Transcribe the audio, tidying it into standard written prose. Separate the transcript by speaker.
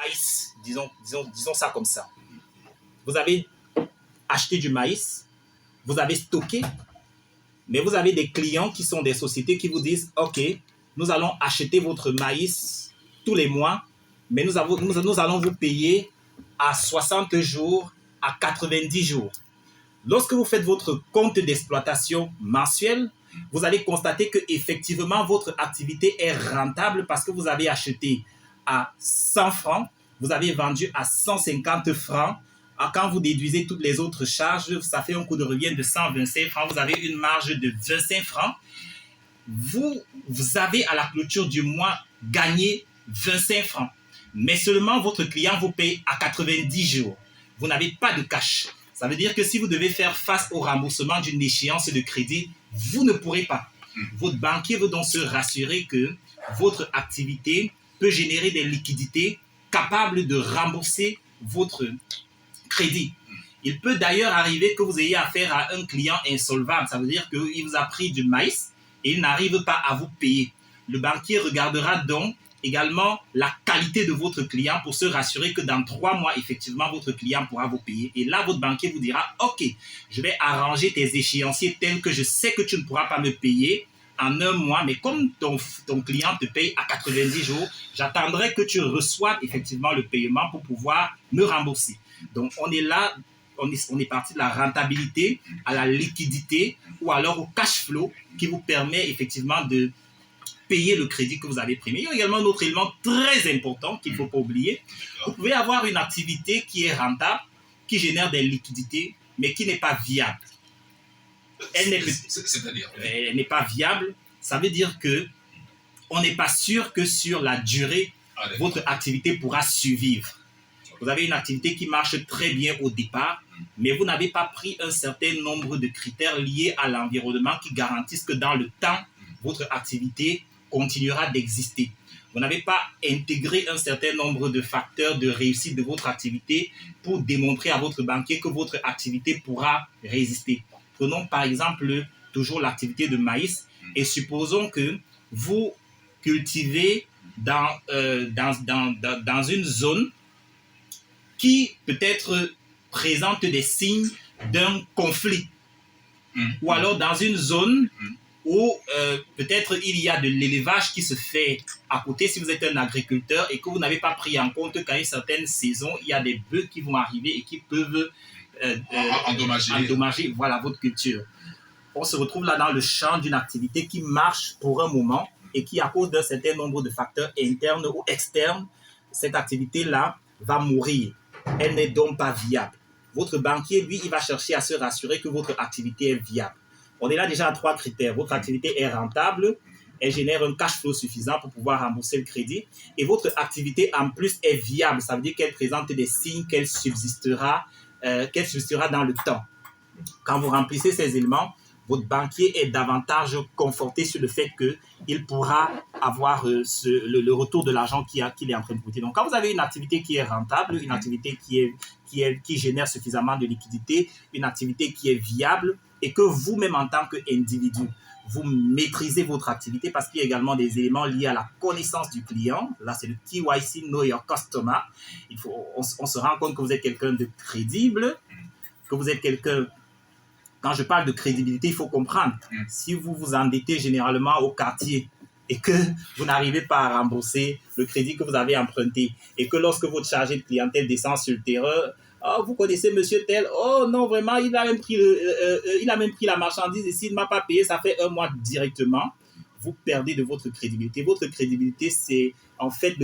Speaker 1: maïs, disons ça comme ça. Vous avez acheté du maïs, vous avez stocké, mais vous avez des clients qui sont des sociétés qui vous disent « Ok, nous allons acheter votre maïs tous les mois, mais nous allons vous payer à 60 jours, à 90 jours. » Lorsque vous faites votre compte d'exploitation mensuel, vous allez constater que effectivement votre activité est rentable parce que vous avez acheté à 100 francs, vous avez vendu à 150 francs. Quand vous déduisez toutes les autres charges, ça fait un coût de revient de 125 francs. Vous avez une marge de 25 francs. Vous avez à la clôture du mois gagné 25 francs. Mais seulement votre client vous paye à 90 jours. Vous n'avez pas de cash. Ça veut dire que si vous devez faire face au remboursement d'une échéance de crédit, vous ne pourrez pas. Votre banquier veut donc se rassurer que votre activité peut générer des liquidités capables de rembourser votre crédit. Il peut d'ailleurs arriver que vous ayez affaire à un client insolvable. Ça veut dire qu'il vous a pris du maïs et il n'arrive pas à vous payer. Le banquier regardera donc également la qualité de votre client pour se rassurer que dans 3 mois, effectivement, votre client pourra vous payer. Et là, votre banquier vous dira, OK, je vais arranger tes échéanciers tels que je sais que tu ne pourras pas me payer en 1 mois, mais comme ton client te paye à 90 jours, j'attendrai que tu reçoives effectivement le paiement pour pouvoir me rembourser. Donc, on est là, on est parti de la rentabilité à la liquidité ou alors au cash flow qui vous permet effectivement de payer le crédit que vous avez pris. Mais il y a également un autre élément très important qu'il ne faut pas oublier. Vous pouvez avoir une activité qui est rentable, qui génère des liquidités, mais qui n'est pas viable.
Speaker 2: C'est-à-dire
Speaker 1: elle n'est pas viable. Ça veut dire que on n'est pas sûr que sur la durée, votre activité pourra survivre. Vous avez une activité qui marche très bien au départ, mais vous n'avez pas pris un certain nombre de critères liés à l'environnement qui garantissent que dans le temps, votre activité continuera d'exister. Vous n'avez pas intégré un certain nombre de facteurs de réussite de votre activité pour démontrer à votre banquier que votre activité pourra résister. Prenons par exemple toujours l'activité de maïs et supposons que vous cultivez dans une zone qui peut-être présente des signes d'un conflit. Ou alors dans une zone où peut-être il y a de l'élevage qui se fait à côté si vous êtes un agriculteur et que vous n'avez pas pris en compte qu'à une certaine saison, il y a des bœufs qui vont arriver et qui peuvent endommager voilà, votre culture. On se retrouve là dans le champ d'une activité qui marche pour un moment et qui, à cause d'un certain nombre de facteurs internes ou externes, cette activité-là va mourir. Elle n'est donc pas viable. Votre banquier, lui, il va chercher à se rassurer que votre activité est viable. On est là déjà à 3 critères. Votre activité est rentable, elle génère un cash flow suffisant pour pouvoir rembourser le crédit et votre activité en plus est viable. Ça veut dire qu'elle présente des signes qu'elle subsistera dans le temps. Quand vous remplissez ces éléments, votre banquier est davantage conforté sur le fait qu'il pourra avoir le retour de l'argent qu'il est en train de coûter. Donc, quand vous avez une activité qui est rentable, une activité qui génère suffisamment de liquidité, une activité qui est viable et que vous-même en tant qu'individu, vous maîtrisez votre activité parce qu'il y a également des éléments liés à la connaissance du client. Là, c'est le KYC, Know Your Customer. On se rend compte que vous êtes quelqu'un de crédible, que vous êtes quelqu'un... Quand je parle de crédibilité, il faut comprendre. Si vous vous endettez généralement au quartier et que vous n'arrivez pas à rembourser le crédit que vous avez emprunté et que lorsque votre chargé de clientèle descend sur le terrain, oh, vous connaissez monsieur tel, oh non, vraiment, il a même pris la marchandise et s'il ne m'a pas payé, ça fait 1 mois directement, vous perdez de votre crédibilité. Votre crédibilité, c'est en fait le